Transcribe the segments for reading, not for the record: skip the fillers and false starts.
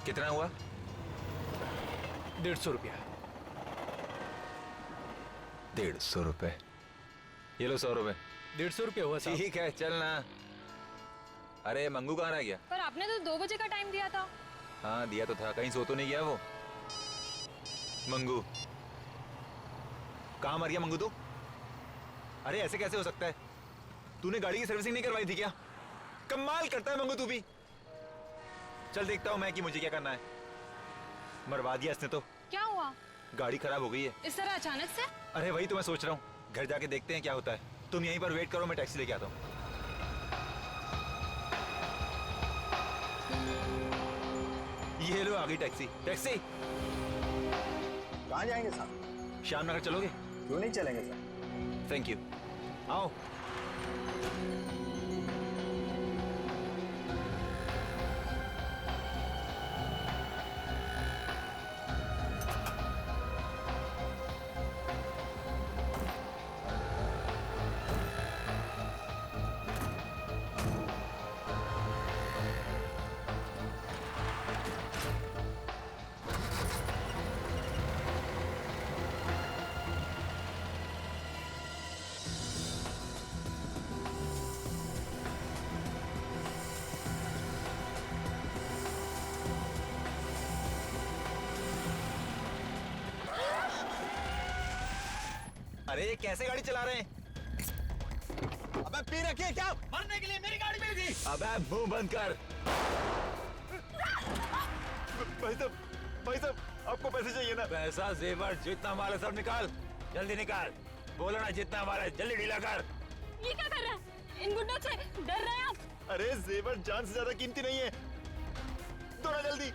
कितना हुआ? 150 रुपया। 150 रुपए। ये लो 100 रुपए। 150 रुपया हुआ साहब। ठीक है चल ना। अरे मंगू कहाँ रह गया? पर आपने तो 2 बजे का टाइम दिया था। हाँ दिया तो था, कहीं सो तो नहीं गया वो? मंगू कहाँ मर गया मंगू तू? अरे ऐसे कैसे हो सकता है? तूने गाड़ी की सर्विसिंग नहीं करवाई थी क्या? कमाल करता है मंगू तू भी। चल देखता हूँ मैं कि मुझे क्या करना है। मरवा दिया इसने तो। क्या हुआ? गाड़ी खराब हो गई है। इस तरह अचानक से? अरे वही तो मैं सोच रहा हूँ, घर जाके देखते हैं क्या होता है। तुम यहीं पर वेट करो, मैं टैक्सी लेके आता हूँ। ये लो आ गई टैक्सी। टैक्सी कहाँ जाएंगे साहब? श्याम नगर चलोगे? क्यों नहीं चलेंगे सर? Thank you. आओ। अरे ये कैसे गाड़ी चला रहे हैं? अबे पी रखी है क्या? मरने के लिए मेरी गाड़ी मिली थी। अबे मुंह बंद कर। भाई साहब आपको पैसे चाहिए ना? पैसा जेवर जितना माल है सब निकाल, जल्दी निकाल। बोलो ना जितना माल है जल्दी ढीला कर। ये क्या कर रहा है? इन गुंडों से डर रहे हैं आप? अरे जेवर जान से ज्यादा कीमती नहीं है, दौड़ा जल्दी।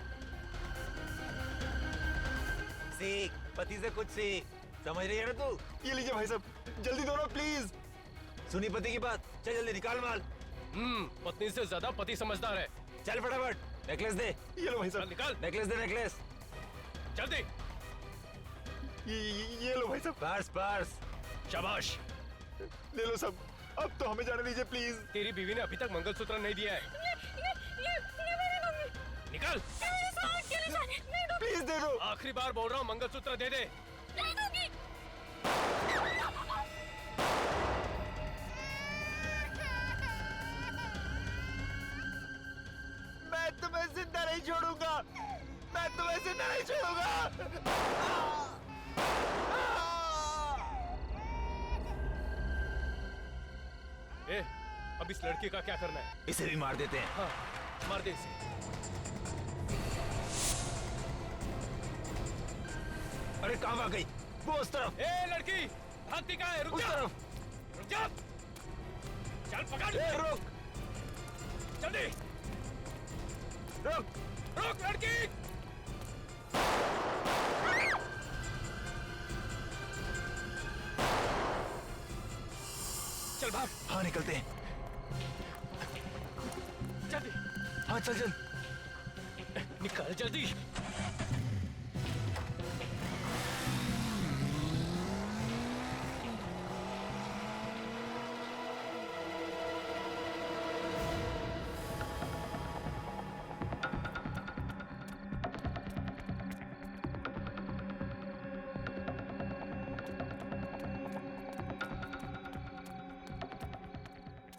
सीख, पति से कुछ सीख, समझ रही है ना तू? ये लीजिए भाई साहब, जल्दी दौड़ो प्लीज। सुनी पति की बात, चल जल्दी निकाल माल। पत्नी से ज्यादा पति समझदार है। चल फटाफट। नेकलेस दे। ये लो भाई साहब। निकाल। नेकलेस दे, नेकलेस। जल्दी। ये लो भाई साहब। Purse purse. शाबाश। ले लो सब। अब तो हमें जाने दीजिए प्लीज। तेरी बीवी ने अभी तक मंगलसूत्र नहीं दिया है। ये मेरे मम्मी। निकाल। नहीं दूंगी। प्लीज दे दो। आखिरी बार बोल रहा हूँ, मंगलसूत्र दे दे। नहीं दूंगी। मैं तुम्हें जिंदा नहीं छोड़ूंगा, मैं तुम्हें जिंदा नहीं छोड़ूंगा। ए, अब इस लड़की का क्या करना है? इसे भी मार देते हैं। हाँ, मार दे इसे। अरे कहाँ भाग गई? वो उस तरफ। ए लड़की, भागती कहाँ है? रुक उस जा। तरफ। रुक जा। चल पकड़। ए, रुक जल्दी। रुक। रुक लड़की। चल भाग। हाँ निकलते हैं। जल्दी हाँ चल चल। निकल जल्दी।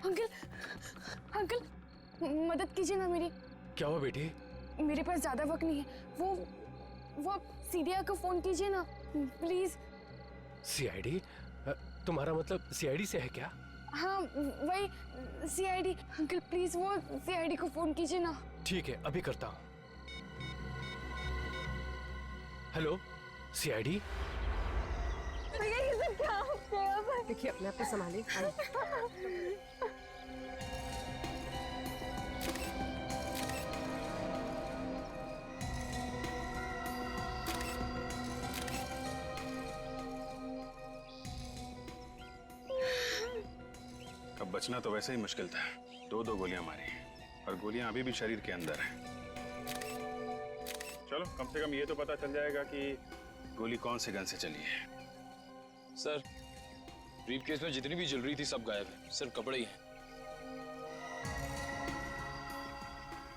अंकल, अंकल, मदद कीजिए ना मेरी। क्या हुआ बेटी? मेरे पास ज्यादा वक्त नहीं है। वो आप सीडीआर को फोन कीजिए ना प्लीज। सीआईडी? तुम्हारा मतलब सीआईडी से है क्या? हाँ वही सीआईडी। अंकल प्लीज वो सीआईडी को फोन कीजिए ना। ठीक है, अभी करता हूँ। Hello CID. भैया ये सब क्या हो गया? देखिए अपने आप को संभालिए। अब बचना तो वैसे ही मुश्किल था। 2 गोलियां मारी और गोलियां अभी भी शरीर के अंदर हैं। चलो कम से कम ये तो पता चल जाएगा कि गोली कौन से गन से चली है। सर, ब्रीफकेस में जितनी भी ज्वेलरी थी सब गायब है, सिर्फ कपड़े ही हैं।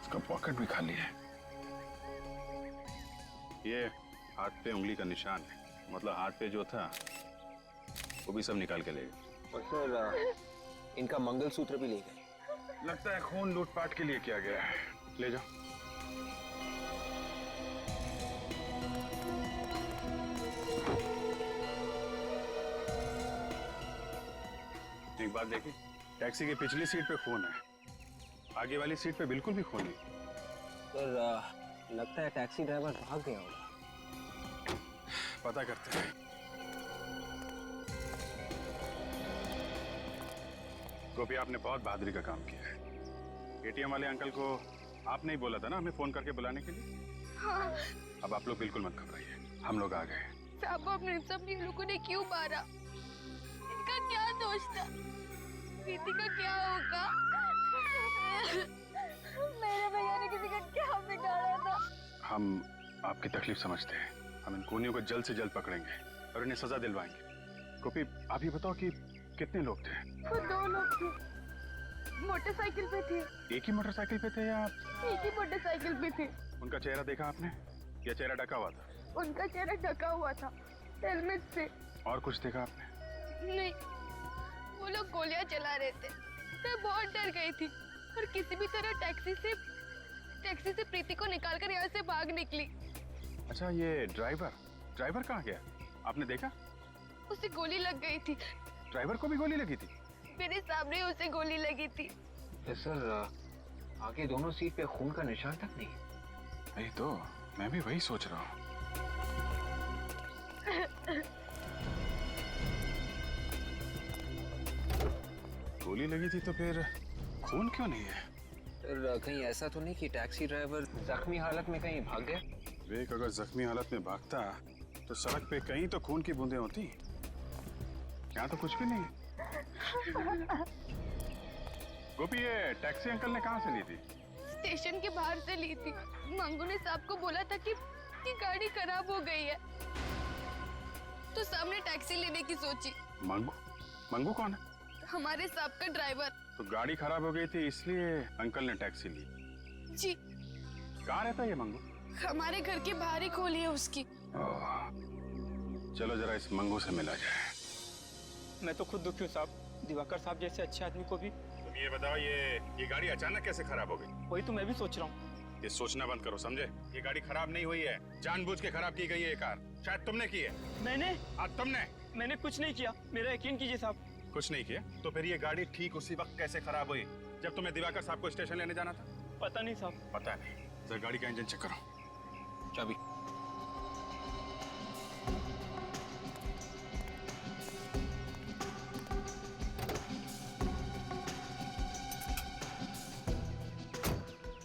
उसका पॉकेट भी खाली है। ये हाथ पे उंगली का निशान है, मतलब हाथ पे जो था वो भी सब निकाल के ले गए। और सर इनका मंगलसूत्र भी ले गए। लगता है खून लूटपाट के लिए किया गया है। ले जाओ। एक बात देखिए, टैक्सी की पिछली सीट पे खून है, आगे वाली सीट पे बिल्कुल भी खून नहीं। सर लगता है टैक्सी ड्राइवर भाग गया होगा। पता करते हैं। गोपी, आपने बहुत बहादुरी का काम किया है। एटीएम वाले अंकल को आपने ही बोला था ना हमें फोन करके बुलाने के लिए। हाँ अब आप लोग बिल्कुल मत घबराइए, हम लोग आ गए। साहब, अपने सब लोगों ने क्यों मारा? इनका क्या दोष था? प्रीति का क्या होगा? मेरे भैया ने किसी का क्या बिगाड़ा था? हम आपकी तकलीफ समझते हैं, हम इन खूनियों को जल्द से जल्द पकड़ेंगे और इन्हें सजा दिलवाएंगे। गोपी, आप ये बताओ कि कितने लोग थे? वो 2 लोग थे, मोटरसाइकिल पे थे। एक ही मोटरसाइकिल पे थे या एक ही मोटरसाइकिल पे थे। उनका चेहरा देखा आपने या चेहरा ढका हुआ था? उनका चेहरा ढका हुआ था हेलमेट से। और कुछ देखा आपने? नहीं, वो लोग गोलियां चला रहे थे। मैं बहुत डर गई थी और किसी भी तरह टैक्सी से प्रीति को निकालकर यहाँ से भाग निकली। अच्छा, ये ड्राइवर कहाँ गया? आपने देखा? उसे गोली लग गई थी। ड्राइवर को भी गोली लगी थी? मेरे सामने उसे गोली लगी थी। सर आगे दोनों सीट पे खून का निशान तक नहीं। नहीं तो मैं भी वही सोच रहा हूँ। गोली लगी थी तो फिर खून क्यों नहीं है? सर कहीं ऐसा तो नहीं कि टैक्सी ड्राइवर जख्मी हालत में कहीं भाग गया? विवेक, अगर जख्मी हालत में भागता तो सड़क पे कहीं तो खून की बूंदें होती। यहाँ तो कुछ भी नहीं। गोपी, ये टैक्सी अंकल ने कहाँ से ली थी? स्टेशन के बाहर से ली थी। मंगू ने साहब को बोला था कि गाड़ी खराब हो गई है, तो साहब ने टैक्सी लेने की सोची। मंगू कौन है? हमारे साहब का ड्राइवर। तो गाड़ी खराब हो गई थी इसलिए अंकल ने टैक्सी ली। जी। कहाँ रहता है ये मंगू? हमारे घर के बाहर ही खोली है उसकी। चलो जरा इस मंगू से मिला जाए। मैं तो खुद दुखी हूँ साहब, दिवाकर साहब जैसे अच्छे आदमी को भी। तुम ये बताओ, ये गाड़ी अचानक कैसे खराब हो गई? वही तो मैं भी सोच रहा हूँ। ये सोचना बंद करो, समझे? ये गाड़ी खराब नहीं हुई है, जानबूझ के खराब की गई है ये कार। शायद तुमने की है। मैंने कुछ नहीं किया, मेरा यकीन कीजिए साहब। कुछ नहीं किया तो फिर ये गाड़ी ठीक उसी वक्त कैसे खराब हुई जब तुम्हें दिवाकर साहब को स्टेशन लेने जाना था? पता नहीं साहब। पता नहीं। जरा गाड़ी का इंजन चेक करो। चाबी।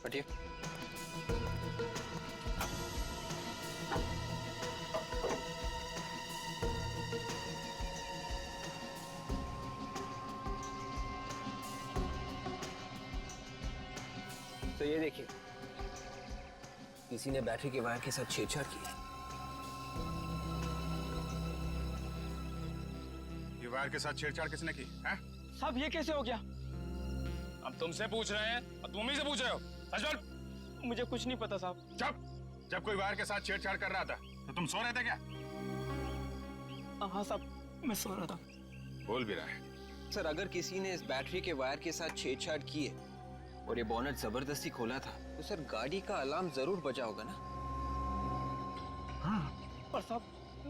हटिए। तो ये देखिए, किसी ने बैटरी के वायर के साथ छेड़छाड़ की है। ये वायर के साथ छेड़छाड़ किसने की है? साहब ये कैसे हो गया? हम तुमसे पूछ रहे हैं और तुम ही से पूछ रहे हो। सच बोल। मुझे कुछ नहीं पता साहब। चुप! जब कोई वायर के साथ छेड़छाड़ कर रहा था तो तुम सो रहे थे क्या? हाँ साहब, मैं सो रहा था। बोल भी रहा है। सर अगर किसी ने इस बैटरी के वायर के साथ छेड़छाड़ की है और ये बोनट जबरदस्ती खोला था तो सर गाड़ी का अलार्म जरूर बजा होगा ना? हाँ। पर साहब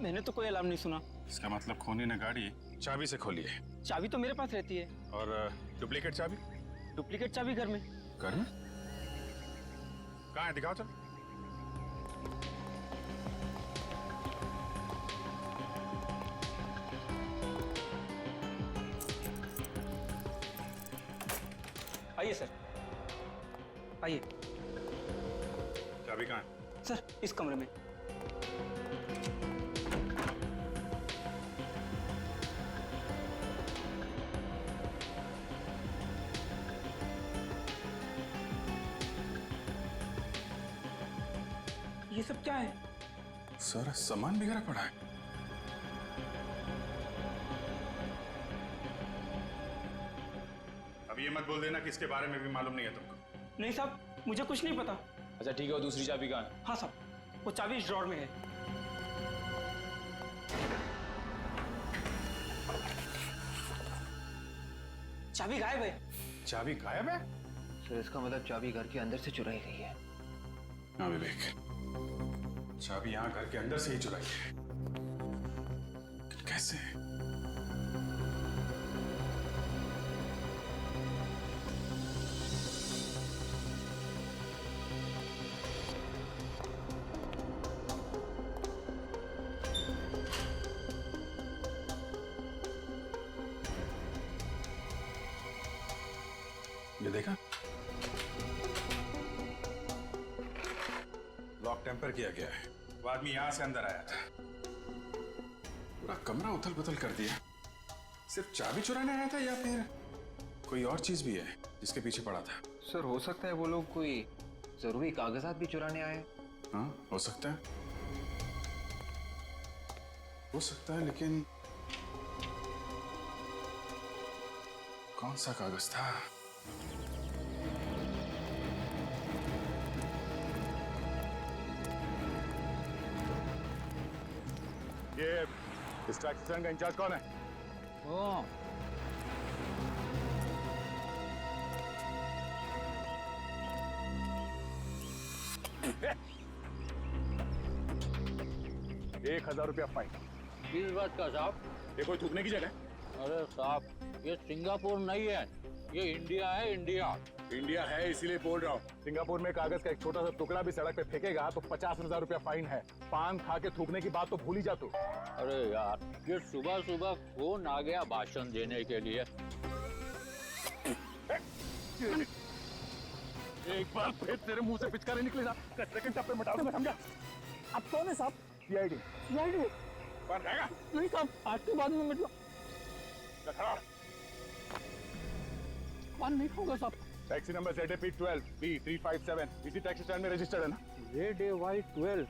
मैंने तो कोई अलार्म नहीं सुना। इसका मतलब खूनी ने गाड़ी चाबी से खोली है। चाबी तो मेरे पास रहती है। और डुप्लीकेट चाबी? डुप्लीकेट चाबी घर में। घर में? कहाँ है? दिखाओ चलो। आइए सर, आइए। चाबी कहाँ है? सर इस कमरे में। ये सब क्या है? सारा सामान बिखरा पड़ा है। अब ये मत बोल देना कि इसके बारे में भी मालूम नहीं है तुमको। नहीं साहब, मुझे कुछ नहीं पता। अच्छा ठीक है, वो दूसरी चाबी कहाँ है? हाँ साहब, वो चाबी इस ड्रॉर में है। चाबी गायब है। चाबी गायब है? सर इसका मतलब चाबी घर के अंदर से चुराई गई है। हाँ विवेक, चाबी यहाँ घर के अंदर से ही चुराई है। कैसे? ये देखा, लॉक टेम्पर किया गया है। वो आदमी यहां से अंदर आया था, पूरा कमरा उथल पुथल कर दिया। सिर्फ चाबी चुराने आया था या फिर कोई और चीज भी है जिसके पीछे पड़ा था? सर हो सकता है वो लोग कोई जरूरी कागजात भी चुराने आए। हाँ हो सकता है, हो सकता है, लेकिन कौन सा कागज था? ये इस टैक्सी स्टैंड का इंचार्ज कौन है? ₹1,000 फाइन। किस बात का साहब? ये कोई थूकने की जगह? अरे साहब, ये सिंगापुर नहीं है, ये इंडिया है, इंडिया। इंडिया है इसीलिए बोल रहा हूँ। सिंगापुर में कागज का एक छोटा सा टुकड़ा भी सड़क पे फेंकेगा तो ₹50,000 फाइन है। पान खा के थूकने की बात तो भूल ही जा तू। अरे यार, ये सुबह सुबह फोन आ गया भाषण देने के लिए। एक बार फिर तेरे मुंह से पिचकारे निकलेगा, कचरे के टप्पे मटा दूंगा, समझा? आप कौन है साहब? सीआईडी। सीआईडी? कौन रहेगा? नहीं साहब, आज के बाद में मतलब कौन नहीं होगा साहब। टैक्सी नंबर ZAP12 B357 इसी टैक्सी स्टैंड में रजिस्टर्ड है ना? ZAY12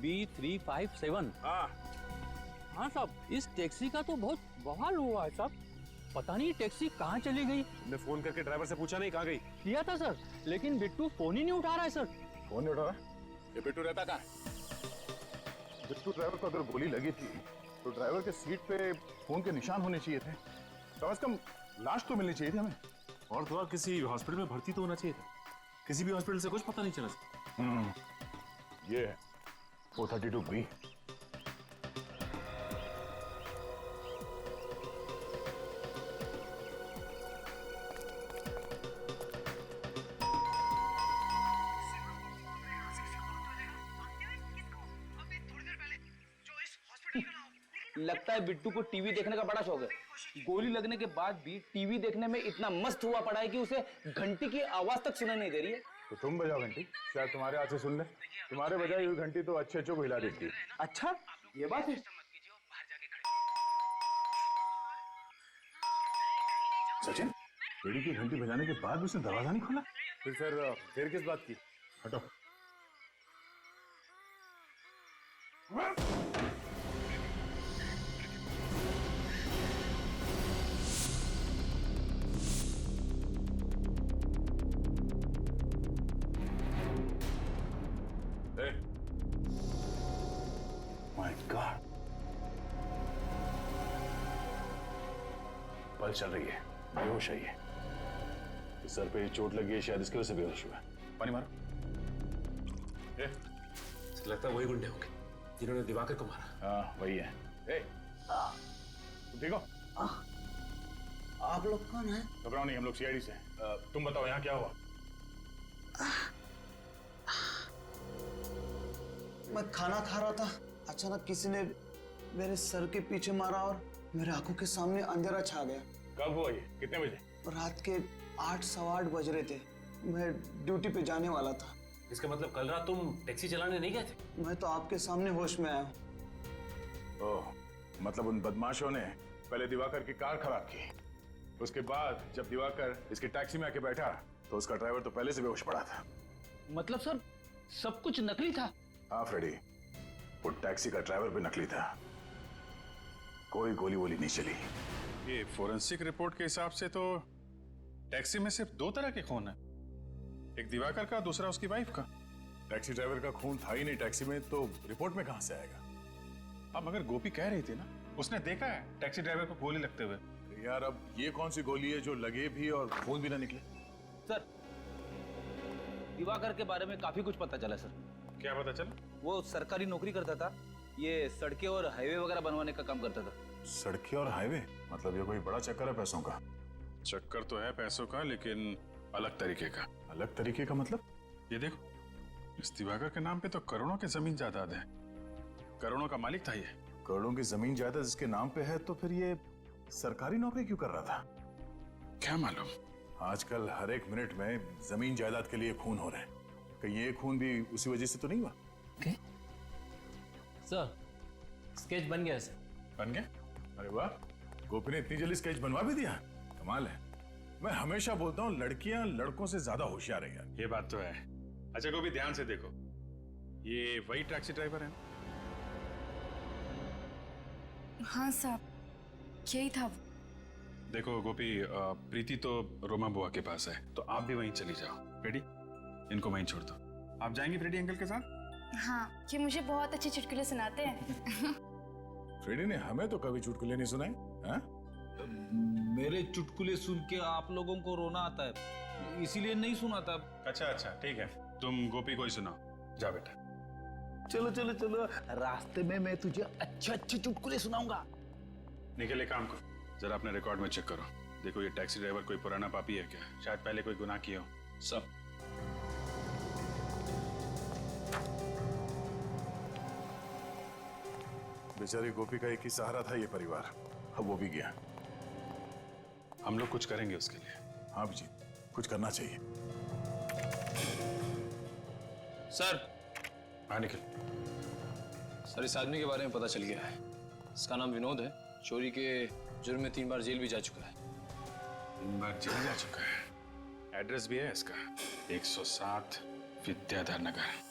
B357। हाँ हाँ साहब, इस टैक्सी का तो बहुत बवाल हुआ है साहब। पता नहीं टैक्सी कहाँ चली गई। तुमने फोन करके ड्राइवर से पूछा नहीं कहाँ गई? किया था सर, लेकिन बिट्टू फोन ही नहीं उठा रहा है सर। फोन नहीं उठा रहा? ये बिट्टू रहता कहाँ है? बिट्टू ड्राइवर को अगर गोली लगी थी तो ड्राइवर के सीट पे फोन के निशान होने चाहिए थे। कम से कम लाश तो मिलनी चाहिए थी हमें। और थोड़ा किसी हॉस्पिटल में भर्ती तो होना चाहिए था। किसी भी हॉस्पिटल से कुछ पता नहीं चला। ये है 432B। लगता है बिट्टू को टीवी देखने का बड़ा शौक है। गोली लगने के बाद भी टीवी देखने में इतना मस्त हुआ पड़ा है कि उसे घंटी की आवाज तक सुनाई नहीं दे रही है। तो तुम बजाओ घंटी, शायद तुम्हारे हाथ से सुन ले। तुम्हारे बजाई हुई घंटी तो अच्छे को हिला देती है। अच्छा, ये बात है। सचिन, बेड़ी की घंटी बजाने के बाद भी उसने दरवाजा नहीं खोला? फिर किस बात की? हटो। My God. पल चल रही है, बेहोश है ये। इस सर पे चोट लगी है, शायद इसकी वजह से बेहोश हुआ है। पानी मारो। लगता है वही गुंडे होंगे जिन्होंने दिवाकर को मारा। हाँ वही है। तुम ठीक हो? आप लोग कौन हैं? घबराओ नहीं, हम लोग सीआईडी से हैं। तुम बताओ यहाँ क्या हुआ? मैं खाना खा रहा था, अचानक किसी ने मेरे सर के पीछे मारा और मेरे आंखों के सामने अंधेरा छा गया। कब हुआ ये? कितने बजे? रात के 8 सवा 8 बज रहे थे। मैं ड्यूटी पे जाने वाला था। इसका मतलब कल रात तुम टैक्सी चलाने नहीं गए थे? मैं तो आपके सामने होश में आया हूँ। ओह, मतलब उन बदमाशों ने पहले दिवाकर की कार खराब की, उसके बाद जब दिवाकर इसकी टैक्सी में आके बैठा तो उसका ड्राइवर तो पहले से बेहोश पड़ा था। मतलब सर, सब कुछ नकली था? हाँ फ्रेडी, वो टैक्सी का ड्राइवर भी नकली था। कोई गोली वोली नहीं चली। ये फोरेंसिक रिपोर्ट के हिसाब से तो टैक्सी में सिर्फ 2 तरह के खून है, एक दिवाकर का, दूसरा उसकी वाइफ का। टैक्सी ड्राइवर का खून था ही नहीं टैक्सी में, तो रिपोर्ट में कहां से आएगा? अब मगर गोपी कह रही थी ना, उसने देखा है टैक्सी ड्राइवर को गोली लगते हुए। यार अब ये कौन सी गोली है जो लगे भी और खून भी ना निकले? सर, दिवाकर के बारे में काफी कुछ पता चला सर। क्या पता चला? वो सरकारी नौकरी करता था, ये सड़कें और हाईवे वगैरह बनवाने का काम करता था। सड़कें और हाईवे? मतलब ये कोई बड़ा चक्कर है पैसों का? चक्कर तो है पैसों का, लेकिन अलग तरीके का। अलग तरीके का मतलब? ये देखो, इस दिवाकर के नाम पे तो करोड़ों की जमीन जायदाद है, करोड़ों का मालिक था ये। करोड़ों की जमीन जायदाद जिसके नाम पे है, तो फिर ये सरकारी नौकरी क्यों कर रहा था? क्या मालूम। आजकल हर एक मिनट में जमीन जायदाद के लिए खून हो रहे हैं, कहीं ये खून भी उसी वजह से तो नहीं हुआ? सर, स्केच बन गया सर। बन गया? अरे वाह, गोपी ने इतनी जल्दी स्केच बनवा भी दिया, कमाल है। मैं हमेशा बोलता हूँ लड़कियां लड़कों से ज्यादा होशियार है यार। ये बात तो है। अच्छा गोपी, ध्यान से देखो, ये वही टैक्सी ड्राइवर है ना? हाँ साहब, यही था वो। देखो गोपी, प्रीति तो रोमा बुआ के पास है, तो आप भी वहीं चली जाओ। फ्रेडी, इनको वहीं छोड़ दो। आप जाएंगी फ्रेडी अंकल के साथ? हाँ, ये मुझे बहुत अच्छे चुटकुले सुनाते हैं। फ्रेडी ने हमें तो कभी चुटकुले नहीं सुनाए। हाँ? मेरे चुटकुले सुन के आप लोगों को रोना आता है, इसीलिए नहीं सुनाता। अच्छा अच्छा, ठीक है, तुम गोपी को ही सुनाओ। जा बेटा। चलो चलो चलो, रास्ते में मैं तुझे अच्छे अच्छे चुटकुले सुनाऊंगा। निकले काम को, जरा अपने रिकॉर्ड में चेक करो। देखो ये टैक्सी ड्राइवर कोई पुराना पापी है क्या? शायद पहले कोई गुनाह किया हो। सब बेचारी गोपी का एक ही सहारा था ये परिवार, अब वो भी गया। हम लोग कुछ करेंगे उसके लिए। हाँ जी, कुछ करना चाहिए। सर, हाँ निकल। सर इस आदमी के बारे में पता चल गया है। इसका नाम विनोद है, चोरी के जुर्म में 3 बार जेल भी जा चुका है। 3 बार जेल जा चुका है। एड्रेस भी है इसका, 107 विद्याधर नगर।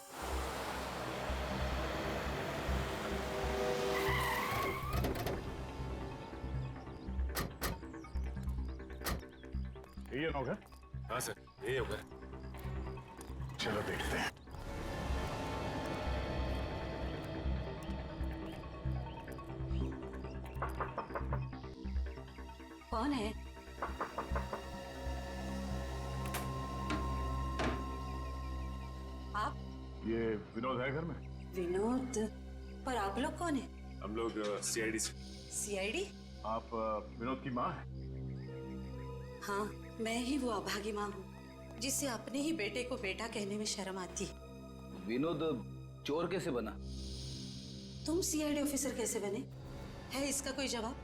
ये होगा? हाँ सर, ये होगा। चलो देखते हैं। कौन है? आप? ये विनोद है घर में? विनोद? पर आप लोग कौन है? हम लोग सीआईडी से। सीआईडी? आप विनोद की माँ हैं? हाँ, मैं ही वो अभागी माँ हूँ जिसे अपने ही बेटे को बेटा कहने में शर्म आती। विनोद चोर कैसे बना? तुम सीआईडी ऑफिसर कैसे बने? है इसका कोई जवाब?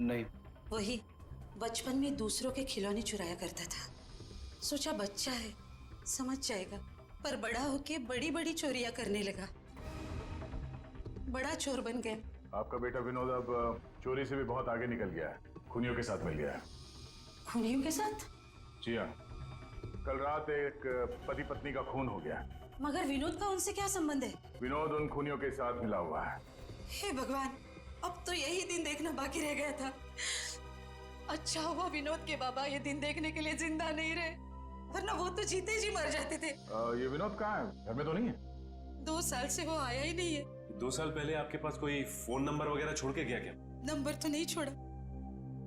नहीं। वही बचपन में दूसरों के खिलौने चुराया करता था, सोचा बच्चा है समझ जाएगा, पर बड़ा होके बड़ी बड़ी चोरियां करने लगा, बड़ा चोर बन गया। आपका बेटा विनोद अब चोरी से भी बहुत आगे निकल गया है, खूनियों के साथ मिल गया है। खूनियों के साथ? जी हाँ, कल रात एक पति पत्नी का खून हो गया। मगर विनोद का उनसे क्या संबंध है? विनोद उन खूनियों के साथ मिला हुआ है। हे भगवान, अब तो यही दिन देखना बाकी रह गया था। अच्छा हुआ विनोद के बाबा ये दिन देखने के लिए जिंदा नहीं रहे, वरना वो तो जीते जी मर जाते थे। ये विनोद कहाँ है? घर में तो नहीं है? 2 साल से वो आया ही नहीं है। 2 साल पहले आपके पास कोई फोन नंबर वगैरह छोड़ के गया क्या? नंबर तो नहीं छोड़ा,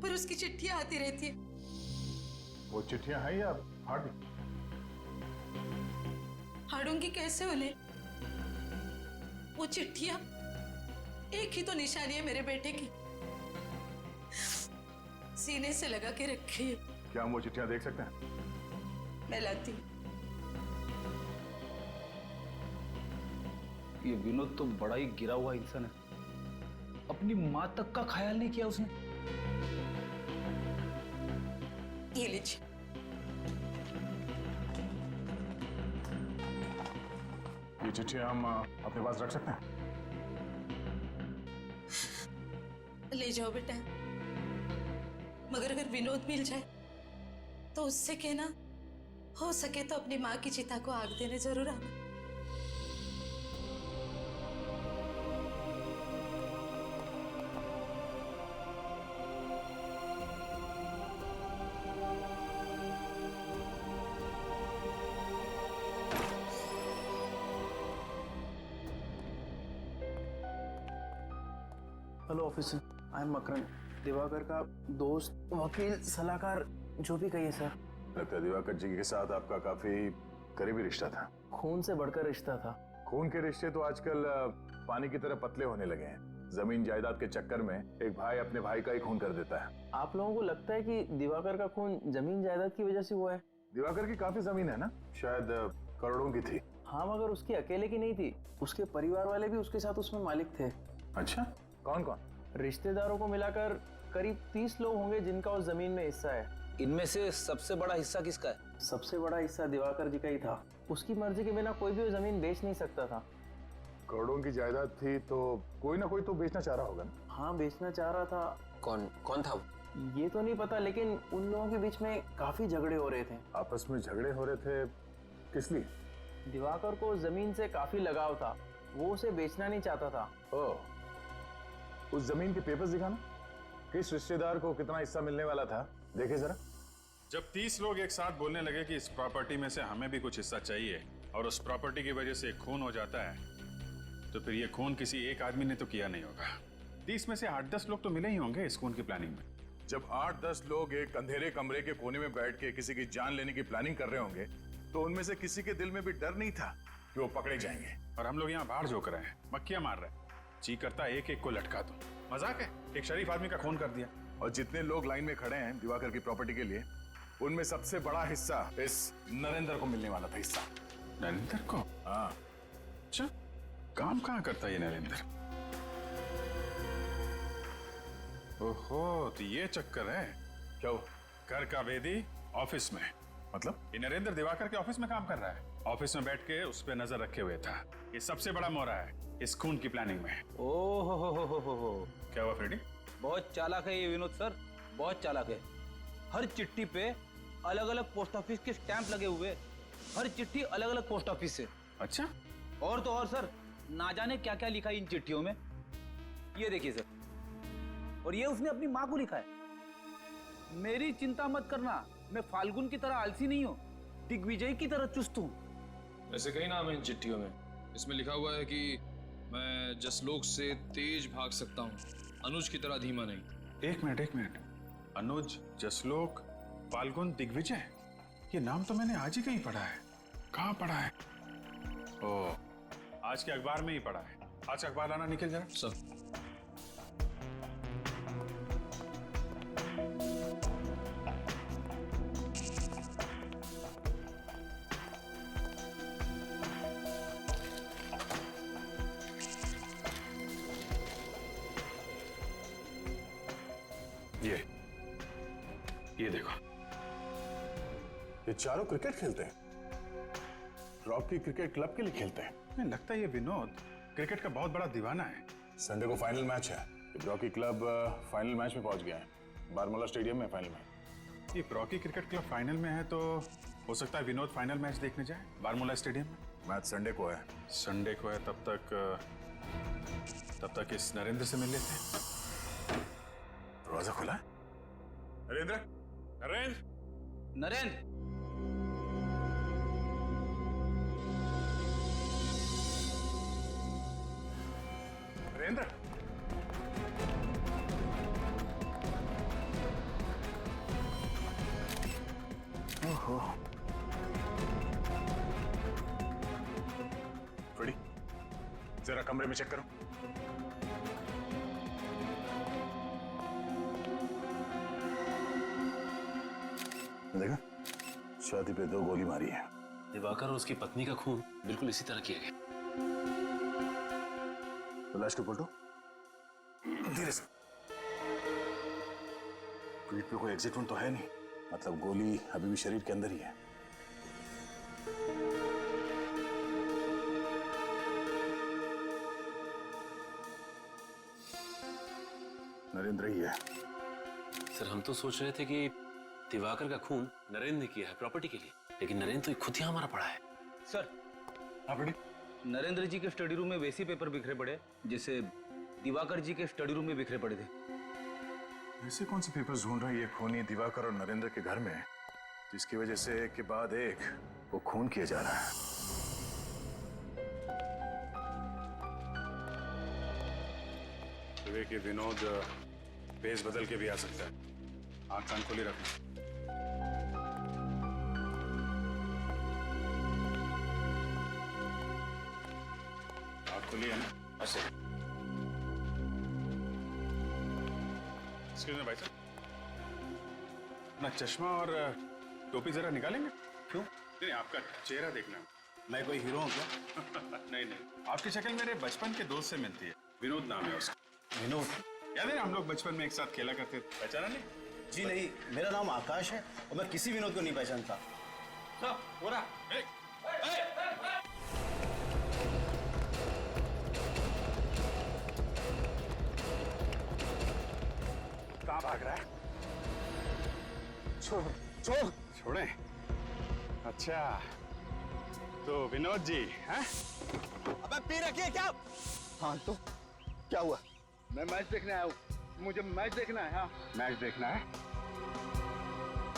पर उसकी चिट्ठियां आती रहती है। वो चिट्ठियां हैं या फाड़ दी? फाड़ूंगी कैसे उन्हें? वो चिट्ठियां एक ही तो निशानी है मेरे बेटे की, सीने से लगा के रखी है। क्या हम वो चिट्ठियां देख सकते हैं? मैं लाती हूँ। ये विनोद तो बड़ा ही गिरा हुआ इंसान है, अपनी माँ तक का ख्याल नहीं किया उसने। ये लीजिए। ये चिट्ठियां हम अपने पास रख सकते हैं? ले जाओ बेटा, मगर अगर विनोद मिल जाए तो उससे कहना हो सके तो अपनी माँ की चिता को आग देने जरूर आना। Office I am Makarand, Diwakar का दोस्त, वकील, सलाहकार, जो भी कहिए सर। लगता है दिवाकर जी के साथ आपका काफी करीबी रिश्ता था। खून से बढ़कर रिश्ता था। खून के रिश्ते तो आजकल पानी की तरह पतले होने लगे हैं। जमीन जायदाद के चक्कर में एक भाई अपने भाई का ही खून कर देता है। आप लोगों को लगता है कि दिवाकर का खून जमीन जायदाद की वजह से हुआ है? दिवाकर की काफी जमीन है ना, शायद करोड़ों की थी। हाँ, मगर उसकी अकेले की नहीं थी, उसके परिवार वाले भी उसके साथ उसमें मालिक थे। अच्छा, कौन कौन? रिश्तेदारों को मिलाकर करीब 30 लोग होंगे जिनका उस जमीन में हिस्सा है। इनमें से सबसे बड़ा हिस्सा किसका है? सबसे बड़ा हिस्सा दिवाकर जी का ही था। उसकी मर्जी के बिना कोई भी वो जमीन बेच नहीं सकता था। करोड़ों की जायदाद थी तो कोई ना कोई तो बेचना चाह रहा होगा ना? हाँ, बेचना चाह रहा था। कौन था वो? ये तो नहीं पता, लेकिन उन लोगों के बीच में काफी झगड़े हो रहे थे। आपस में झगड़े हो रहे थे, किस लिए? दिवाकर को जमीन से काफी लगाव था, वो उसे बेचना नहीं चाहता था। ओह, उस जमीन के पेपर्स दिखाना, किस रिश्तेदार को कितना हिस्सा मिलने वाला था, देखे जरा। जब 30 लोग एक साथ बोलने लगे कि इस प्रॉपर्टी में से हमें भी कुछ हिस्सा चाहिए और उस प्रॉपर्टी की वजह से खून हो जाता है, तो फिर ये खून किसी एक आदमी ने तो किया नहीं होगा। 30 में से 8-10 लोग तो मिले ही होंगे इस खून की प्लानिंग में। जब 8-10 लोग एक अंधेरे कमरे के कोने में बैठ के किसी की जान लेने की प्लानिंग कर रहे होंगे, तो उनमें से किसी के दिल में भी डर नहीं था कि वो पकड़े जाएंगे। और हम लोग यहाँ बाहर झोंक रहे हैं, मक्खियां मार रहे हैं। जी करता एक एक को लटका दो। मजाक है, एक शरीफ आदमी का खून कर दिया। और जितने लोग लाइन में खड़े हैं दिवाकर की प्रॉपर्टी के लिए, उनमें सबसे बड़ा हिस्सा इस नरेंद्र को मिलने वाला था। हिस्सा नरेंद्र को? हाँ। अच्छा, काम कहाँ करता है ये नरेंद्र? ओहो, तो ये चक्कर है। क्या हो? घर का वेदी ऑफिस में, मतलब? ये नरेंद्र दिवाकर के ऑफिस में काम कर रहा है। ऑफिस में बैठ के उस पर नजर रखे हुए था। ये सबसे बड़ा मोहरा है इस खून की प्लानिंग में। ओहो, क्या हुआ फ्रेडी? बहुत चालाक है ये विनोद सर, बहुत चालाक है। हर चिट्ठी पे अलग अलग पोस्ट ऑफिस के स्टैंप लगे हुए, हर चिट्ठी अलग अलग पोस्ट ऑफिस से। अच्छा, और तो और सर, ना जाने क्या क्या लिखा है इन चिट्ठियों में। ये देखिए सर, और ये उसने अपनी माँ को लिखा है। मेरी चिंता मत करना, मैं फाल्गुन की तरह आलसी नहीं हूँ, दिग्विजय की तरह चुस्त हूँ। ऐसे कई नाम है इन चिट्ठियों में। इसमें लिखा हुआ है कि मैं जसलोक से तेज भाग सकता हूँ, अनुज की तरह धीमा नहीं। एक मिनट। अनुज, जसलोक, फाल्गुन, दिग्विजय, ये नाम तो मैंने आज ही कहीं पढ़ा है। कहाँ पढ़ा है? ओ, आज के अखबार में ही पढ़ा है। आज का अखबार लाना, निकल जरा। सर, ये देखो, ये चारों क्रिकेट खेलते हैं, रॉकी क्रिकेट क्लब के लिए खेलते हैं। मुझे लगता है ये विनोद क्रिकेट का बहुत बड़ा दीवाना है। संडे को फाइनल मैच है, रॉकी क्लब फाइनल मैच में पहुंच गया है, बारमूला स्टेडियम में फाइनल मैच। ये रॉकी क्रिकेट क्लब फाइनल में है तो हो सकता है विनोद फाइनल मैच देखने जाए बारमूला स्टेडियम में। मैच संडे को है। संडे को है, तब तक इस नरेंद्र से मिल लेते हैं। दरवाजा खुला है। नरेंद्र, नरेंद्र, नरेंद्र, ओहो, फ्रेडी, जरा कमरे में चेक करो। देखा, छाती पे 2 गोली मारी है। दिवाकर और उसकी पत्नी का खून बिल्कुल इसी तरह किया गया। तो लाश को पलटो धीरे से। पीठ पे कोई एग्जिट तो है नहीं, मतलब गोली अभी भी शरीर के अंदर ही है। नरेंद्र ही है। सर, हम तो सोच रहे थे कि दिवाकर का खून नरेंद्र ने किया है प्रॉपर्टी के लिए, लेकिन नरेंद्र तो खुद ही हमारा पड़ा है। सर, नरेंद्र जी के स्टडी रूम में वैसे पेपर बिखरे पड़े जैसे दिवाकर जी के स्टडी रूम में बिखरे पड़े थे। ऐसे कौन से पेपर्स ढूंढ रहे हैं ये खूनी दिवाकर और नरेंद्र के घर में, जिसकी वजह से एक के बाद एक वो खून किया जा रहा है? लगे कि विनोद पेस बदल के भी आ सकता है। आंख कान खोली रखना। आंख खोली है ना? अच्छा एक्सक्यूज मी भाई साहब, अपना चश्मा और टोपी जरा निकालेंगे? क्यों? नहीं, आपका चेहरा देखना। मैं कोई हीरो हूँ क्या? नहीं नहीं, आपकी शक्ल मेरे बचपन के दोस्त से मिलती है। विनोद नाम है उसका। विनोद? याद है ना, हम लोग बचपन में एक साथ खेला करते थे। पहचाना नहीं? जी नहीं, मेरा नाम आकाश है और मैं किसी विनोद को नहीं पहचानता। कहाँ भाग रहा है? छोड़ छोड़ छोड़े। अच्छा तो विनोद जी हैं? अबे पी रखिए क्या? हाँ तो क्या हुआ? मैं मैच देखने आया हूँ, मुझे मैच देखना है। हाँ मैच देखना है?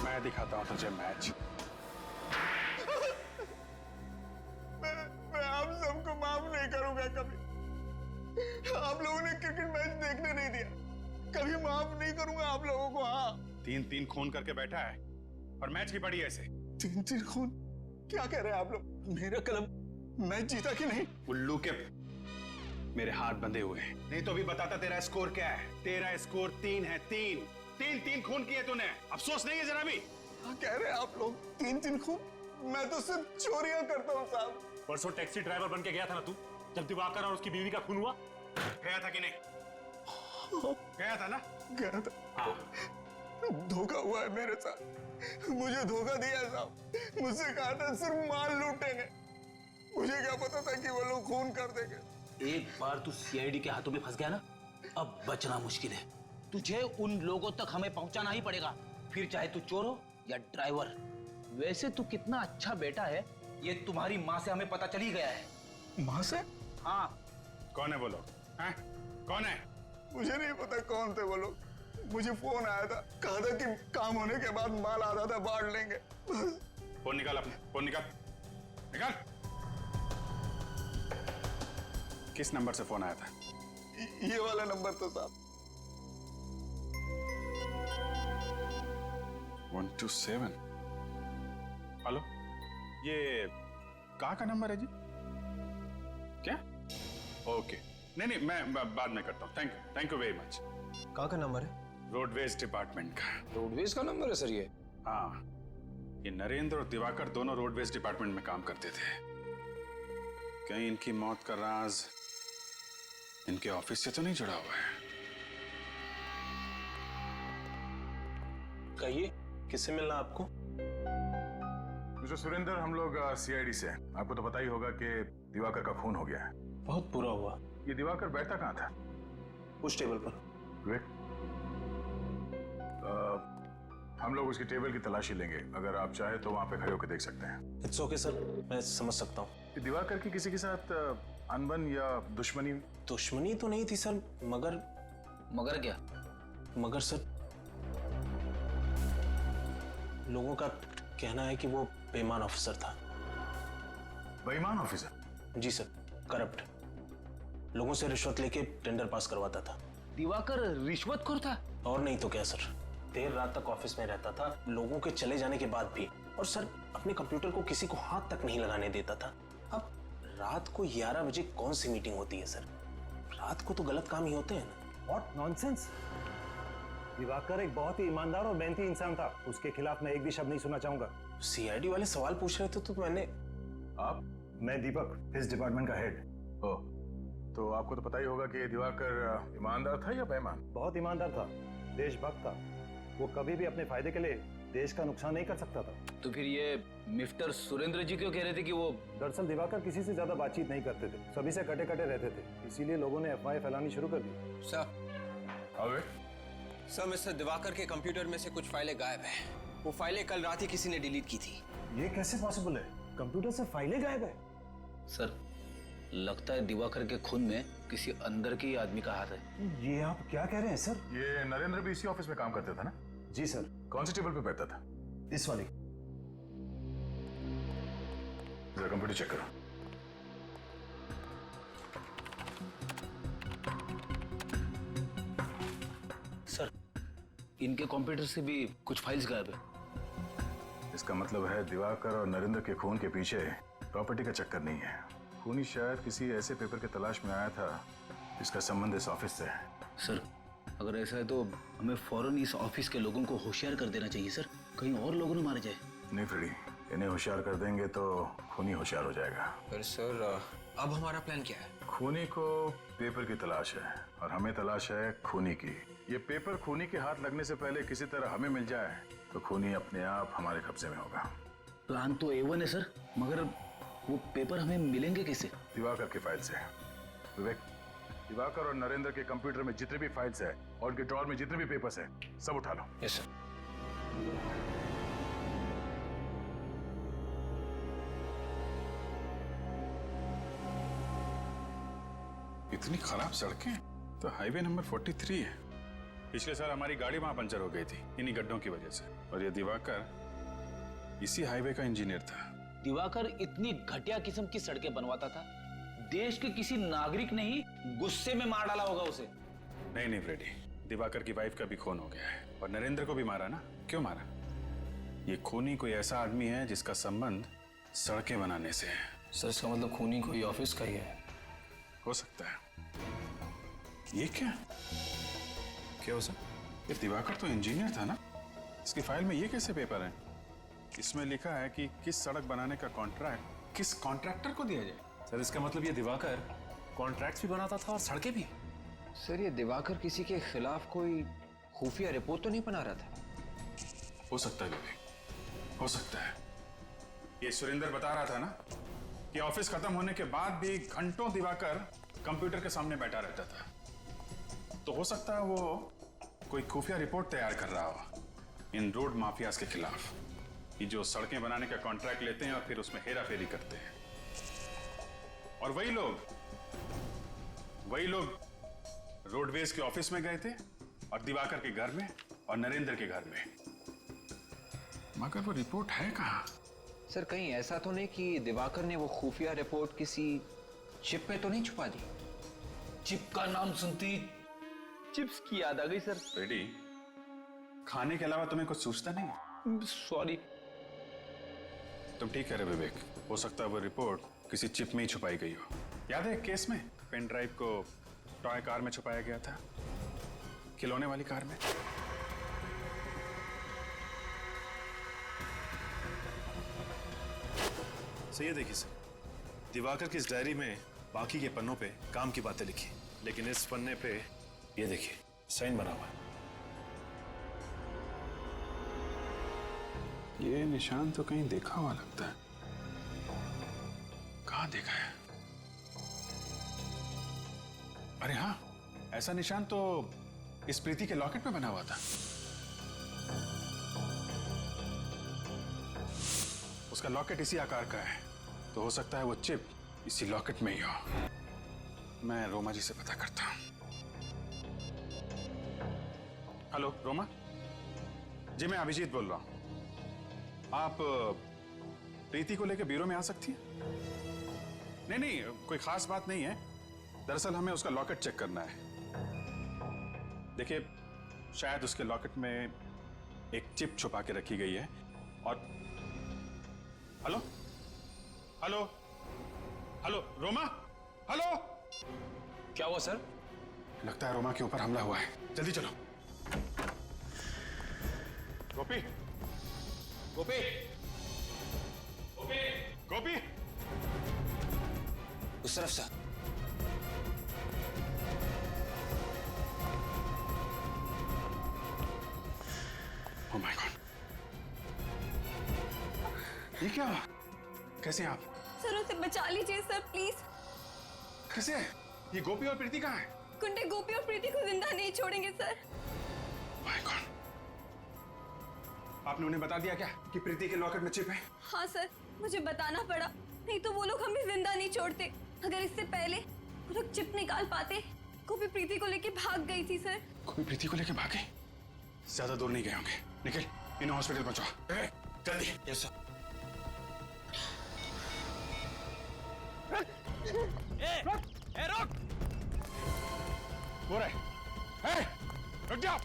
मैं दिखाता हूँ तुझे मैच। मैं आप सबको माफ नहीं करूंगा कभी। आप लोगों ने क्रिकेट मैच देखने नहीं दिया, कभी माफ नहीं करूंगा आप लोगों को। हाँ 3-3 खून करके बैठा है और मैच की पड़ी ऐसे। 3-3 खून? क्या कह रहे हैं आप लोग? मेरा कलम मैच जीता कि नहीं? उल्लू के मेरे हाथ बंधे हुए हैं। नहीं तो भी बताता तेरा स्कोर क्या है। तेरा स्कोर 3 है। 3 खून किए तूने, अफसोस नहीं है जरा भी? क्या कह रहे हैं आप लोग? 3-3 खून? मैं तो सिर्फ चोरियां करता हूँ साहब। परसों टैक्सी ड्राइवर बन के गया था ना तू, जब दिवाकर और उसकी बीवी का खून हुआ? गया था कि नहीं? गया था ना? गया था। धोखा हुआ है मेरे साथ, मुझे धोखा दिया साहब। मुझसे कहा था सिर्फ माल लूटेंगे, मुझे क्या पता था कि वो लोग खून कर देंगे। एक बार तू सीआईडी के हाथों में फंस गया ना, अब बचना मुश्किल है। तुझे उन लोगों तक हमें पहुंचाना ही पड़ेगा, फिर चाहे तू चोर हो या ड्राइवर। वैसे तू कितना अच्छा बेटा है, ये तुम्हारी माँ से हमें पता चल ही गया है। माँ से? हाँ। कौन है वो लोग? हैं? कौन है? मुझे नहीं पता कौन थे वो लोग। मुझे फोन आया था, कहा था कि काम होने के बाद माल आता था, बांट लेंगे। फोन निकाल अपने, फोन निकाल, निकाल। किस नंबर से फोन आया था? ये वाला नंबर तो साहब। 127। हेलो, ये कहाँ का नंबर है जी? क्या? ओके, नहीं मैं बाद में करता हूँ। Thank you very much. कहाँ का नंबर है? रोडवेज डिपार्टमेंट का। रोडवेज का नंबर है सर ये? हाँ, ये नरेंद्र और दिवाकर दोनों रोडवेज डिपार्टमेंट में काम करते थे। कहीं इनकी मौत का राज इनके ऑफिस से तो नहीं जुड़ा हुआ है? कहिए, किससे मिलना आपको? मिस्टर सुरेंद्र, हम लोग सीआईडी से हैं। आपको तो पता ही होगा कि दिवाकर का खून हो गया है। बहुत बुरा हुआ। ये दिवाकर बैठता कहाँ था? उस टेबल पर। ग्रेट। हम लोग उसकी टेबल की तलाशी लेंगे। अगर आप चाहे तो वहां पे खड़े होकर देख सकते हैं। इट्स ओके सर, मैं समझ सकता हूँ। दिवाकर की किसी के साथ अनबन या दुश्मनी? दुश्मनी तो नहीं थी सर, मगर क्या? मगर सर, लोगों का कहना है कि वो बेईमान ऑफिसर था। बेईमान ऑफिसर? जी सर, करप्ट। लोगों से रिश्वत लेके टेंडर पास करवाता था। दिवाकर रिश्वतखोर था? और नहीं तो क्या सर, देर रात तक ऑफिस में रहता था, लोगों के चले जाने के बाद भी। और सर, अपने कंप्यूटर को किसी को हाथ तक नहीं लगाने देता था। अब रात को 11 बजे कौन सी मीटिंग होती है सर? रात को तो गलत काम ही होते हैं ना। What nonsense. दिवाकर एक बहुत ही ईमानदार और मेहनती इंसान था, उसके खिलाफ मैं एक भी शब्द नहीं सुनना चाहूंगा। सीआईडी वाले सवाल पूछ रहे थे तो मैंने। आप? मैं दीपक, इस डिपार्टमेंट का हेड। ओह, तो आपको तो पता ही होगा कि दिवाकर ईमानदार था या बेईमान? बहुत ईमानदार था, देशभक्त था। वो कभी भी अपने फायदे के लिए देश का नुकसान नहीं कर सकता था। तो फिर ये मिस्टर सुरेंद्र जी क्यों कह रहे थे कि वो? दरअसल दिवाकर किसी से ज्यादा बातचीत नहीं करते थे, सभी से कटे कटे रहते थे, इसीलिए लोगों ने अफवाहें फैलानी शुरू कर दी। सर, मिस्टर दिवाकर के कंप्यूटर में से कुछ फाइलें गायब हैं। वो फाइलें कल रात ही किसी ने डिलीट की थी। ये कैसे पॉसिबल है? कंप्यूटर से फाइलें गायब है? सर, लगता है दिवाकर के खून में किसी अंदर के आदमी का हाथ है। ये आप क्या कह रहे हैं सर? ये नरेंद्र भी इसी ऑफिस में काम करता था ना? जी सर। कौन सी टेबल पे बैठता था? इस वाली। जरा कंप्यूटर चेक करो। इनके कंप्यूटर से भी कुछ फाइल्स गायब है। इसका मतलब है दिवाकर और नरेंद्र के खून के पीछे प्रॉपर्टी का चक्कर नहीं है। खूनी शायद किसी ऐसे पेपर की तलाश में आया था जिसका संबंध इस ऑफिस से है। सर अगर ऐसा है तो हमें फौरन इस ऑफिस के लोगों को होशियार कर देना चाहिए सर, कहीं और लोगों ने मारे जाए। नहीं फ्रेडी, इन्हें होशियार कर देंगे तो खूनी होशियार हो जाएगा। पर सर अब हमारा प्लान क्या है? खूनी को पेपर की तलाश है और हमें तलाश है खूनी की। ये पेपर खूनी के हाथ लगने से पहले किसी तरह हमें मिल जाए तो खूनी अपने आप हमारे कब्जे में होगा। प्लान तो A1 है सर, मगर वो पेपर हमें मिलेंगे कैसे? दिवाकर की फाइल से। विवेक, दिवाकर और नरेंद्र के कंप्यूटर में जितने भी फाइल्स है और उनके ड्रॉर में जितने भी पेपर्स है सब उठा लो। Yes sir. इतनी खराब सड़कें तो हाईवे नंबर 43 है। पिछले साल हमारी गाड़ी वहां पंचर हो गई थी इन्हीं गड्ढों की वजह से, और ये दिवाकर इसी हाईवे का इंजीनियर था। दिवाकर इतनी घटिया किस्म की सड़कें बनवाता था, देश के किसी नागरिक ने ही गुस्से में मार डाला होगा उसे। नहीं फ्रेडी, दिवाकर की वाइफ का भी खून हो गया है और नरेंद्र को भी मारा ना। क्यों मारा? ये खूनी कोई ऐसा आदमी है जिसका संबंध सड़कें बनाने से है। सर इसका मतलब खूनी कोई ऑफिस का ही है। हो सकता है। ये क्या हो सर? ये दिवाकर तो इंजीनियर था ना, इसकी फाइल में ये कैसे पेपर है? इसमें लिखा है कि किस सड़क बनाने का कॉन्ट्रैक्ट किस कॉन्ट्रैक्टर को दिया जाए। सर इसका मतलब ये दिवाकर कॉन्ट्रैक्ट्स भी बनाता था और सड़कें भी। सर ये दिवाकर किसी के खिलाफ कोई खुफिया रिपोर्ट तो नहीं बना रहा था? हो सकता है विवेक, हो सकता है। ये सुरेंद्र बता रहा था ना कि ऑफिस खत्म होने के बाद भी घंटों दिवाकर कंप्यूटर के सामने बैठा रहता था, तो हो सकता है वो कोई खुफिया रिपोर्ट तैयार कर रहा हो इन रोड माफियाज के खिलाफ, कि जो सड़कें बनाने का कॉन्ट्रैक्ट लेते हैं और फिर उसमें हेरा फेरी करते हैं। और वही लोग रोडवेज के ऑफिस में गए थे और दिवाकर के घर में और नरेंद्र के घर में। मगर वो रिपोर्ट है कहाँ? सर कहीं ऐसा तो नहीं कि दिवाकर ने वो खुफिया रिपोर्ट किसी चिप पे तो नहीं छुपा दी? चिप का नाम सुनती चिप्स की याद आ गई सर। रेडी, खाने के अलावा तुम्हें कुछ सूझता नहीं? सॉरी। तुम ठीक कह रहे विवेक, हो सकता है वो रिपोर्ट किसी चिप में ही छुपाई गई हो। याद है केस में पेन ड्राइव को टॉय कार में छुपाया गया था, खिलौने वाली कार में। सर ये देखिए सर, दिवाकर की इस डायरी में बाकी के पन्नों पे काम की बातें लिखी, लेकिन इस पन्ने पे ये देखिए साइन बना हुआ है। ये निशान तो कहीं देखा हुआ लगता है। कहाँ देखा है? अरे हाँ, ऐसा निशान तो इस प्रीति के लॉकेट में बना हुआ था। उसका लॉकेट इसी आकार का है, तो हो सकता है वो चिप इसी लॉकेट में ही हो। मैं रोमा जी से पता करता हूं। हेलो रोमा जी, मैं अभिजीत बोल रहा हूं। आप प्रीति को लेकर ब्यूरो में आ सकती हैं? नहीं, कोई खास बात नहीं है। दरअसल हमें उसका लॉकेट चेक करना है। देखिए, शायद उसके लॉकेट में एक चिप छुपा के रखी गई है। और hello hello hello Roma, hello. क्या हुआ सर? लगता है रोमा के ऊपर हमला हुआ है, जल्दी चलो। गोपी गोपी गोपी गोपी, उस तरफ से। ओह माय गॉड, ये क्या हुआ? कैसे आप? सर उसे बचा लीजिए सर प्लीज। कैसे? ये गोपी और प्रीति कहाँ है? गुंडे गोपी और प्रीति को जिंदा नहीं छोड़ेंगे सर। माय गॉड, आपने उन्हें बता दिया क्या कि प्रीति के लॉकेट में चिप है? हाँ सर, मुझे बताना पड़ा, नहीं तो वो लोग हमें जिंदा नहीं छोड़ते। अगर इससे पहले वो लोग चिप निकाल पाते। गोपी प्रीति को लेके भाग गई थी सर। गोपी प्रीति को लेके भागे? ज्यादा दूर नहीं गए होंगे। निखिल, इन्हें हॉस्पिटल पहुंचाओ जल्दी। Yes sir. रुक! रुक जाओ!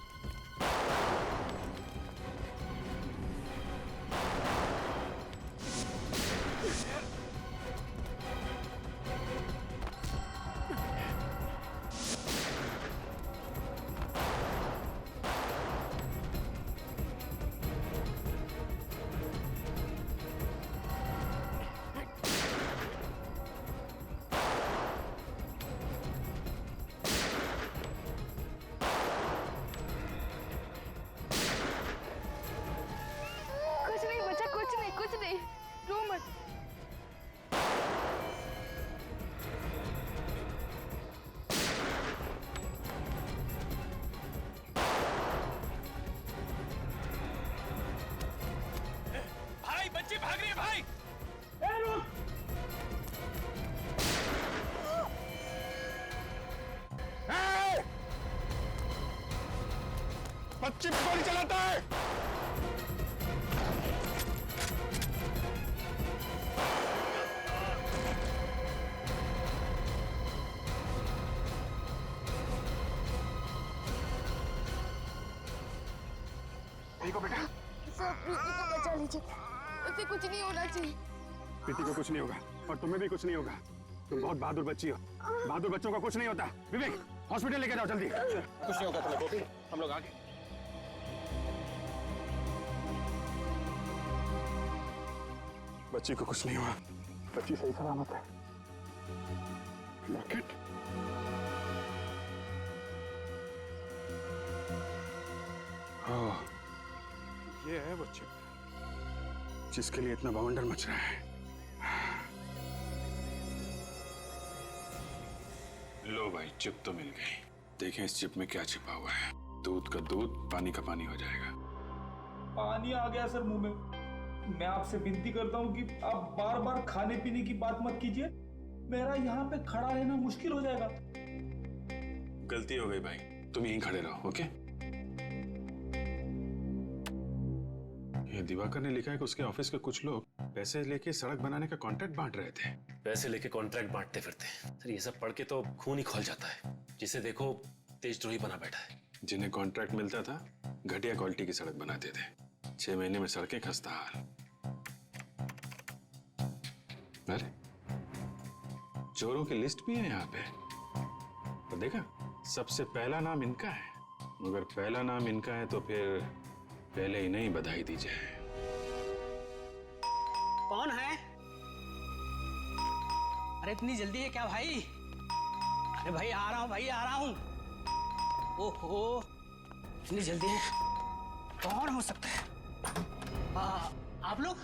कुछ नहीं बच्चा, कुछ नहीं, रो मत। भाई बच्ची भाग रही है भाई। बच्ची पे गोली चलाता है। सब प्रीति को बचा लीजिए, उसे कुछ नहीं होना चाहिए। प्रीति को कुछ नहीं होगा और तुम्हें भी कुछ नहीं होगा। तुम बहुत बहादुर बच्ची हो। बहादुर बच्चों का कुछ नहीं होता। विवेक, हॉस्पिटल लेके जाओ जल्दी। कुछ नहीं होगा तुम्हें गोपी, हम लोग आगे। बच्ची को कुछ नहीं हुआ। बच्ची सही सलामत है। लॉकेट। ओह, ये है बच्ची जिसके लिए इतना बवंडर मच रहा है। लो भाई, चिप तो मिल गई। देखें इस चिप में क्या छिपा हुआ है। दूध का दूध, पानी का पानी हो जाएगा। पानी आ गया सर मुंह में। मैं आपसे विनती करता हूँ कि आप बार बार खाने पीने की बात मत कीजिए। मेरा यहाँ पे खड़ा रहना मुश्किल हो जाएगा। गलती हो गई भाई, तुम यहीं खड़े रहो, ओके? ये दिवाकर ने लिखा है कि उसके ऑफिस के कुछ लोग पैसे लेके सड़क बनाने का कॉन्ट्रैक्ट बांट रहे थे। पैसे लेके कॉन्ट्रैक्ट बांटते फिरते सर, ये सब पढ़ के तो खून ही खोल जाता है। जिसे देखो तेजद्रोही बना बैठा है। जिन्हें कॉन्ट्रैक्ट मिलता था, घटिया क्वालिटी की सड़क बनाते थे। 6 महीने में सड़कें खस्ता हाल। अरे, चोरों की लिस्ट भी है यहाँ पे। तो देखा, सबसे पहला नाम इनका है। मगर पहला नाम इनका है तो फिर पहले ही नहीं बधाई दी जाए। कौन है? अरे इतनी जल्दी है क्या भाई? अरे भाई आ रहा हूँ, भाई आ रहा हूँ। ओहो, इतनी जल्दी है? कौन हो सकता है? आप लोग?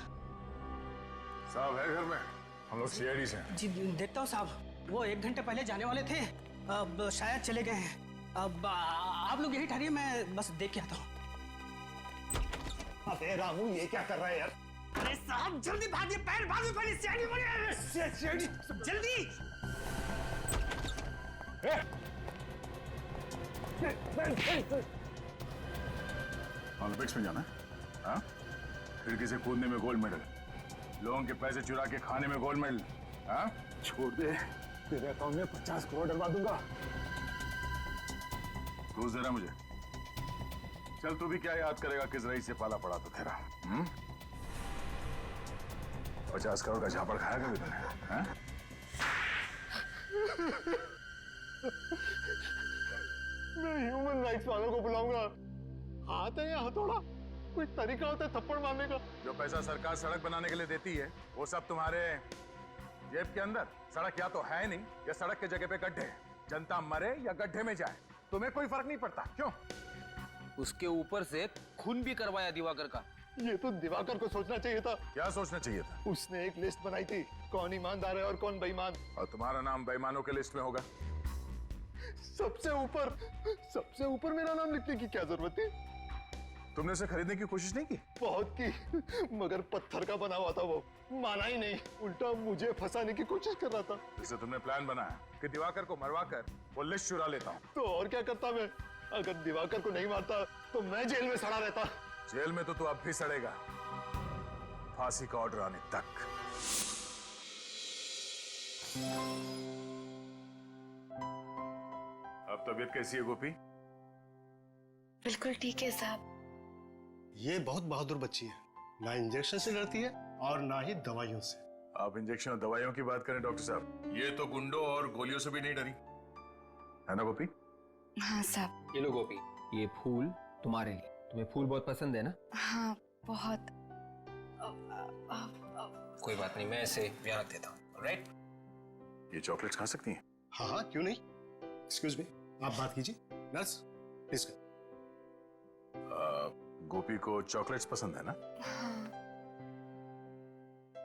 साहब है घर में, हम लोग सीआईडी से हैं। जी देखता हूँ साहब। वो 1 घंटे पहले जाने वाले थे, अब शायद चले गए हैं। अब आप लोग यही ठहरिए, मैं बस देख के आता हूँ। अबे रामू, ये क्या कर रहा है यार? अरे साहब जल्दी भागिए, पैर भागिए, पहले सीआईडी जल्दी। ओलंपिक्स में जाना है? हाँ? खिड़की से कूदने में गोल्ड मेडल, लोगों के पैसे चुरा के खाने में गोल्ड मेडल। हाँ? छोड़ दे, तेरे अकाउंट में 50 करोड़ डलवा दूंगा। रोज दे रहा मुझे। चल, तू भी क्या याद करेगा किस रईस से पाला पड़ा तो तेरा। 50 करोड़ का झापड़ खाया कभी तूने? हाँ? मैं ह्यूमन राइट्स वालों को बुलाऊंगा। हाथ है या हथौड़ा? कोई तरीका होता है थप्पड़ मारने का? जो पैसा सरकार सड़क बनाने के लिए देती है, वो सब तुम्हारे जेब के अंदर। सड़क या तो है नहीं, या सड़क के जगह पे गड्ढे। जनता मरे या गड्ढे में जाए, तुम्हें कोई फर्क नहीं पड़ता। क्यों? उसके ऊपर से खून भी करवाया दिवाकर का। ये तो दिवाकर को सोचना चाहिए था। क्या सोचना चाहिए था? उसने एक लिस्ट बनाई थी, कौन ईमानदार है और कौन बेईमान। और तुम्हारा नाम बेईमानों के लिस्ट में होगा। सबसे ऊपर मेरा नाम लिखने की क्या जरूरत थी? तुमने उसे खरीदने की कोशिश नहीं की? बहुत की, मगर पत्थर का बना हुआ था वो। माना ही नहीं, उल्टा मुझे फंसाने की कोशिश कर रहा था। जिससे तुमने प्लान बनाया कि दिवाकर को मरवा कर वो लिस्ट चुरा लेता हूँ। तो और क्या करता मैं? अगर दिवाकर को नहीं मारता तो मैं जेल में सड़ा रहता। जेल में तो तू अब भी सड़ेगा, फांसी का ऑर्डर आने तक। अब तबीयत कैसी है गोपी? बिल्कुल ठीक है साहब। ये बहुत बहादुर बच्ची है, ना इंजेक्शन से डरती है और ना ही दवाइयों से। आप इंजेक्शन और दवाइयों की बात करें डॉक्टर साहब, ये तो गुंडों और गोलियों से भी नहीं डरी, है ना गोपी? हाँ साहब। ये लो गोपी, ये फूल तुम्हारे लिए। तुम्हें फूल बहुत पसंद है ना? हाँ बहुत। कोई बात नहीं, मैं इसे यहाँ रख देता हूँ। राइट? ये चॉकलेट्स खा सकती हैं? हाँ हाँ, क्यों नहीं। एक्सक्यूज मी, आप बात कीजिए। Nurse please. गोपी को चॉकलेट्स पसंद है ना? हाँ।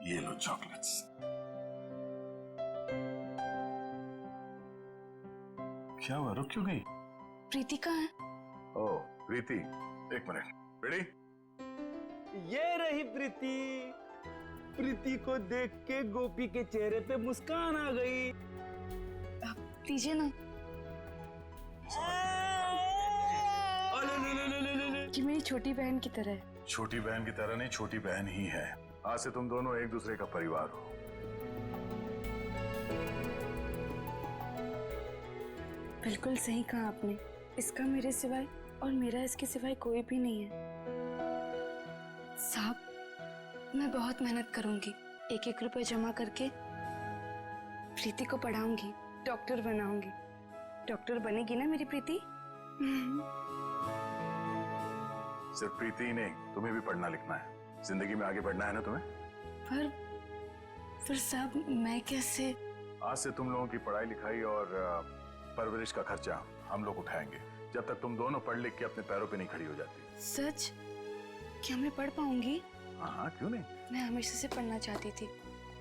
ये लो चॉकलेट्स। क्या हुआ, रुक क्यों गई? प्रीति कहाँ है? ओह प्रीति, एक मिनट। रेडी? ये रही प्रीति। प्रीति को देख के गोपी के चेहरे पे मुस्कान आ गई। लीजिए ना। कि मेरी छोटी बहन की तरह है। छोटी बहन की तरह नहीं, छोटी बहन ही है। आज से तुम दोनों एक दूसरे का परिवार हो। बिल्कुल सही कहा आपने। इसका मेरे सिवाय और मेरा इसके सिवाय कोई भी नहीं है। साहब, मैं बहुत मेहनत करूंगी। एक एक रुपए जमा करके प्रीति को पढ़ाऊंगी, डॉक्टर बनाऊंगी। डॉक्टर बनेगी ना मेरी प्रीति? सिर्फ प्रीति ही नहीं, तुम्हें भी पढ़ना लिखना है। जिंदगी में आगे बढ़ना है ना तुम्हें। पर साहब, मैं कैसे? आज से तुम लोगों की पढ़ाई लिखाई और परवरिश का खर्चा हम लोग उठाएंगे, जब तक तुम दोनों पढ़ लिख के अपने पैरों पे नहीं खड़ी हो जाती। सच? क्या मैं पढ़ पाऊंगी? हाँ हाँ, क्यों नहीं। मैं हमेशा से पढ़ना चाहती थी।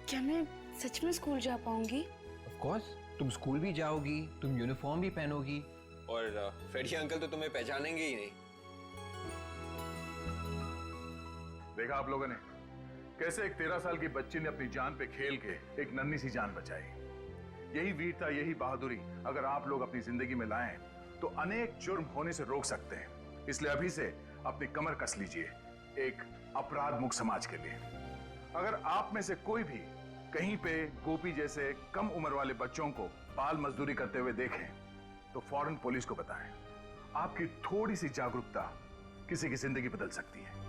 क्या मैं सच में स्कूल जा पाऊंगी? ऑफ कोर्स, तुम स्कूल भी जाओगी, तुम यूनिफॉर्म भी पहनोगी और फ्रेडी अंकल तो तुम्हें पहचानेंगे ही नहीं। देखा आप लोगों ने कैसे एक 13 साल की बच्ची ने अपनी जान पे खेल के एक नन्ही सी जान बचाई। यही वीरता, यही बहादुरी अगर आप लोग अपनी जिंदगी में लाएं तो अनेक जुर्म होने से रोक सकते हैं। इसलिए अभी से अपनी कमर कस लीजिए एक अपराध मुक्त समाज के लिए। अगर आप में से कोई भी कहीं पे गोपी जैसे कम उम्र वाले बच्चों को बाल मजदूरी करते हुए देखें तो फौरन पुलिस को बताएं। आपकी थोड़ी सी जागरूकता किसी की जिंदगी बदल सकती है।